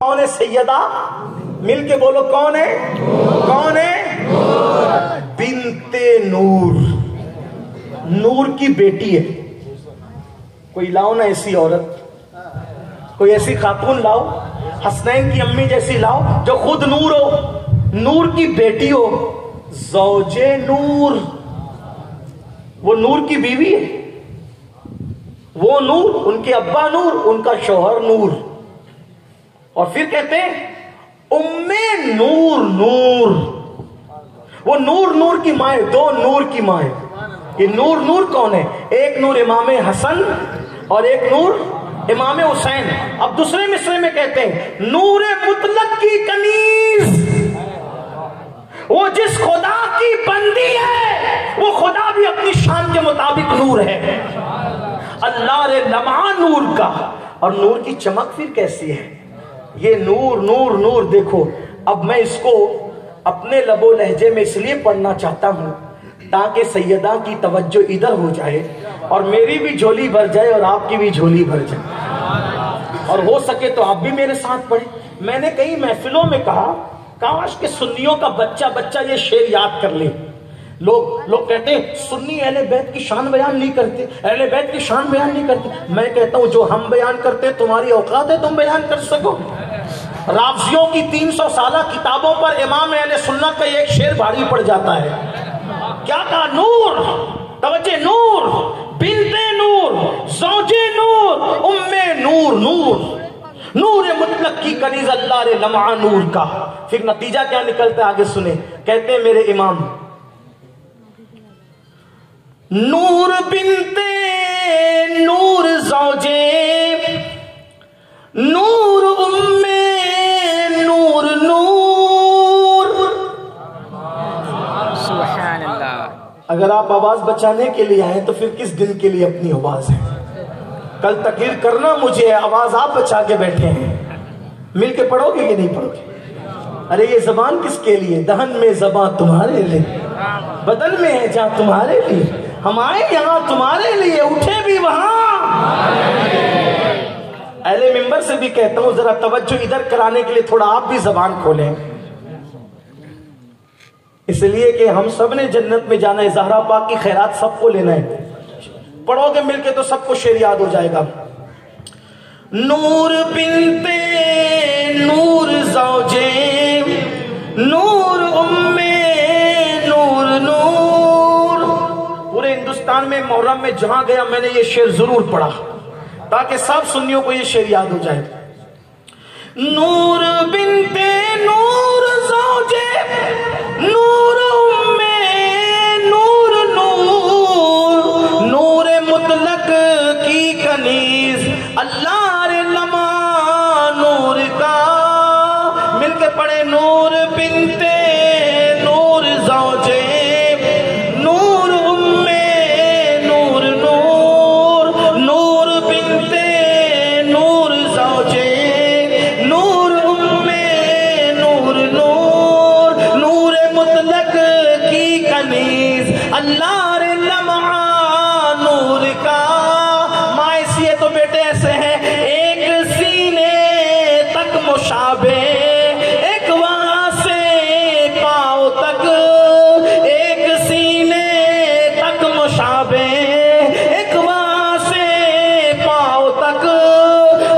कौन है सैयदा? मिल के बोलो कौन है? कौन है? बिनते नूर, नूर की बेटी है। कोई लाओ ना ऐसी औरत, कोई ऐसी खातून लाओ, हसनैन की अम्मी जैसी लाओ जो खुद नूर हो, नूर की बेटी हो, ज़ौजे नूर। वो नूर की बीवी है, वो नूर, उनके अब्बा नूर, उनका शौहर नूर। और फिर कहते हैं उम्मे नूर, नूर। वो नूर, नूर की माँ है, दो नूर की माँ है। ये नूर, नूर कौन है? एक नूर इमाम हसन और एक नूर इमाम हुसैन। अब दूसरे मिसरे में कहते हैं नूरे मुतलक की कनीज, वो जिस खुदा की बंदी है वो खुदा भी अपनी शान के मुताबिक नूर है। अल्लाह रे लम्हा नूर का। और नूर की चमक फिर कैसी है? ये नूर, नूर, नूर। देखो, अब मैं इसको अपने लबो लहजे में इसलिए पढ़ना चाहता हूं ताकि सैयदा की तवज्जो इधर हो जाए और मेरी भी झोली भर जाए और आपकी भी झोली भर जाए, और हो सके तो आप भी मेरे साथ पढ़े। मैंने कई महफिलों में कहा काश के सुन्नियों का बच्चा बच्चा ये शेर याद कर ले। लोग कहते हैं सुन्नी अहले बैत की शान बयान नहीं करते, अहले बैत की शान बयान नहीं करते। मैं कहता हूं जो हम बयान करते हैं तुम्हारी औकात है तुम बयान कर सको? राफ़ियों की 300 साला किताबों पर इमाम अहले सुन्नत का एक शेर भारी पड़ जाता है। क्या कहा? नूर, तवज्जो, नूर, बिनते नूर, ज़ौजे नूर, उम्मे नूर, नूर, नूर मुतलक की कनीज, अल्लाह रे लम्हा नूर का। फिर नतीजा क्या निकलता है आगे सुने। कहते हैं मेरे इमाम, नूर बिनते नूर ज़ौजे नूर, उम्मे नूर, नूर। सुभान अल्लाह। अगर आप आवाज बचाने के लिए आए तो फिर किस दिन के लिए अपनी आवाज है? कल तकरीर करना मुझे, आवाज आप बचा के बैठे हैं। मिल के पढ़ोगे कि नहीं पढ़ोगे? अरे ये जबान किसके लिए? दहन में जबान तुम्हारे लिए, बदन में है जहां तुम्हारे लिए। हम आए यहां तुम्हारे लिए, उठे भी वहां। अहले मिंबर से भी कहता हूं जरा तवज्जो इधर कराने के लिए थोड़ा आप भी जबान खोलें, इसलिए कि हम सब ने जन्नत में जाना है, ज़हरा पाक की खैरात सबको लेना है। पढ़ोगे मिलके तो सबको शेर याद हो जाएगा। नूर बिनते नूर ज़ौजे नूर, उम्मे नूर, नूर। पूरे हिंदुस्तान में मुहर्रम में जहां गया मैंने ये शेर जरूर पढ़ा ताकि सब सुन्नियों को ये शेर याद हो जाए। नूर बिनते नूर ज़ौजे नूर, उम्मे नूर, नूर, नूर मुतलक की कनीज, अल्लाह रे लम्हा नूर का। मिलके पढ़े नूर बिनते नूर ज़ौजे नूर, उम्मे नूर, नूर, नूर बिनते नूर ज़ौजे नूर, उम्मे नूर, नूर, नूर मुतलक की कनीज, अल्लाह रे लम्हा नूर का। माँ इसलिए तो बेटे ऐसे हैं, एक सीने तक मुशाबे, एक वहां से पाँव तक, एक सीने तक मुशाबे, एक वहां से पाँव तक,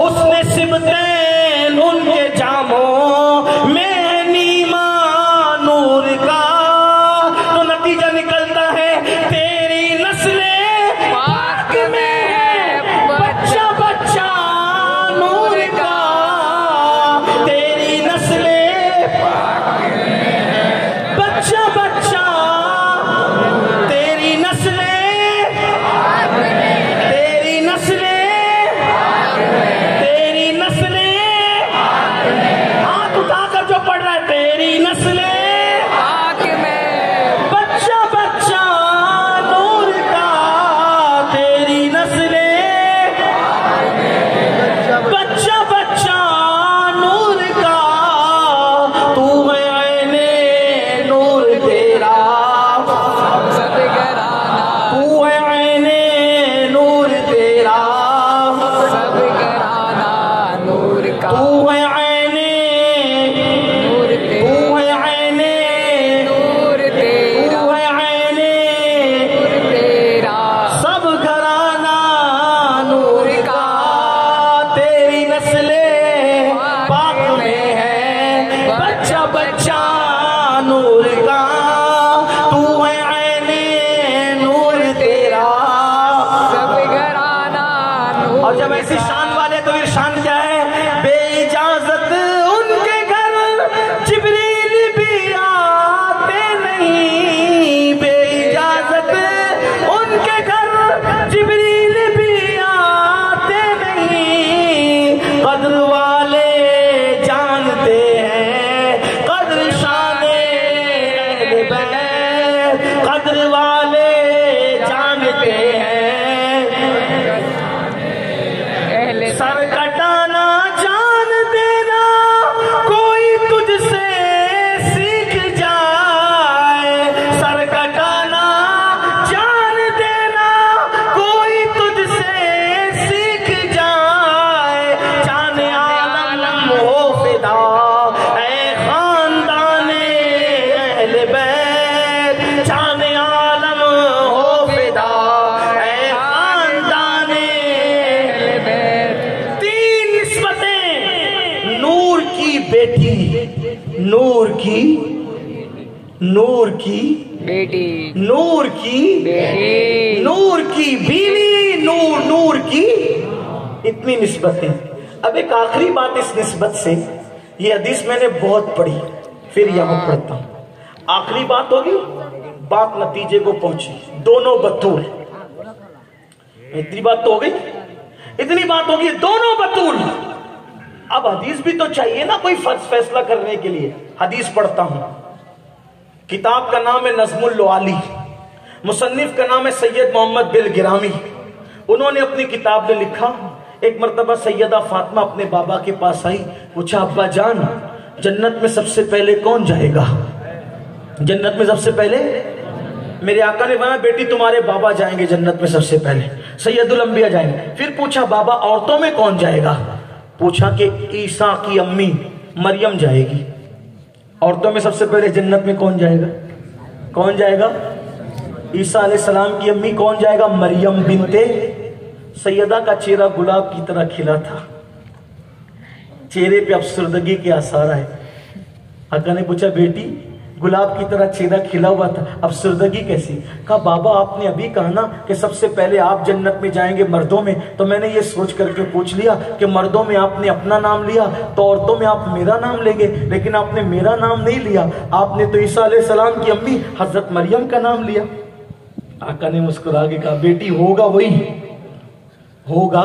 उसने सिबतैन उनके जामों में नीमा नूर का। तो नतीजा निकलता है तेरी नस्लें पाक में है, बच्चा बच्चा नूर का। तेरी नस्लें बच्चा बच्चा, तेरी नस्लें, तेरी नस्लें, तेरी नस्लें। हाथ उठाकर जो पढ़ रहा है, तेरी नस्लें बच्चा बच्चा नूर का। तेरी नस्लें बच्चा बच्चा नूर का। तू है ऐने नूर तेरा, तू है ऐने नूर तेरा, तू है ऐने की बेटी, नूर की बेटी, नूर की बेटी, नूर की बीवी, नूर की, इतनी निस्बतें। अब एक आखिरी बात इस निस्बत से, ये हदीस मैंने बहुत पढ़ी, फिर यहां पढ़ता हूं। आखिरी बात होगी, बात नतीजे को पहुंची, दोनों बतूल। इतनी बात तो हो गई, इतनी बात होगी, दोनों बतूल। अब हदीस भी तो चाहिए ना कोई फैसला करने के लिए। हदीस पढ़ता हूं, किताब का नाम है नज़्मुल लवाली, मुसन्निफ का नाम है सैयद मोहम्मद बिल गिरामी। उन्होंने अपनी किताब में लिखा, एक मर्तबा सैयदा फातिमा अपने बाबा के पास आई, पूछा अब्बा जान जन्नत में सबसे पहले कौन जाएगा? जन्नत में सबसे पहले मेरे आका ने बताया बेटी तुम्हारे बाबा जाएंगे जन्नत में सबसे पहले, सैयदुल अंबिया जाएंगे। फिर पूछा बाबा औरतों में कौन जाएगा? पूछा कि ईसा की अम्मी मरियम जाएगी। औरतों में सबसे पहले जन्नत में कौन जाएगा? कौन जाएगा? ईसा अलैहिस्सलाम की अम्मी। कौन जाएगा? मरियम बिनते। सैयदा का चेहरा गुलाब की तरह खिला था, चेहरे पे अफसरदगी के आसार आए। आका ने पूछा बेटी गुलाब की तरह चेहरा खिला हुआ था, अफसरदगी कैसी? कहा बाबा आपने अभी कहा ना कि सबसे पहले आप जन्नत में जाएंगे मर्दों में, तो मैंने ये सोच करके पूछ लिया कि मर्दों में आपने अपना नाम लिया तो औरतों में आप मेरा नाम लेंगे, लेकिन आपने मेरा नाम नहीं लिया, आपने तो ईसा अलैहिस्सलाम की अम्मी हजरत मरियम का नाम लिया। आका ने मुस्कुरा के कहा बेटी होगा वही, होगा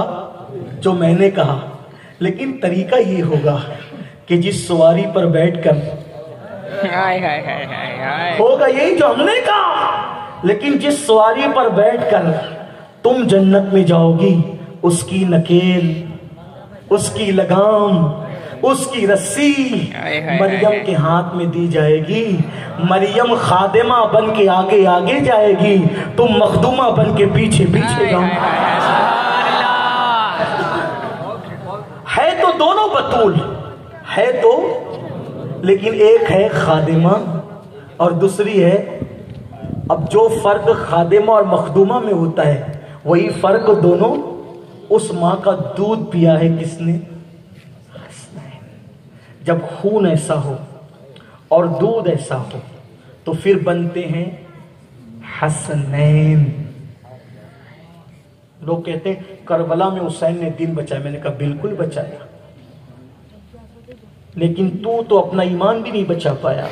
जो मैंने कहा, लेकिन तरीका ये होगा कि जिस सवारी पर बैठकर होगा यही जो हमने कहा, लेकिन जिस सवारी पर बैठकर तुम जन्नत में जाओगी उसकी नकेल, उसकी लगाम, उसकी रस्सी मरियम के हाथ में दी जाएगी। मरियम खादिमा बन के आगे आगे जाएगी, तुम मखदूमा बन के पीछे पीछे जाओगे। है तो दोनों बतूल है तो, लेकिन एक है खादिमा और दूसरी है, अब जो फर्क खादिमा और मखदूमा में होता है वही फर्क दोनों, उस माँ का दूध पिया है किसने? जब खून ऐसा हो और दूध ऐसा हो तो फिर बनते हैं हसनैन। लोग कहते हैं करबला में हुसैन ने दिन बचाया, मैंने कहा बिल्कुल बचाया, लेकिन तू तो अपना ईमान भी नहीं बचा पाया।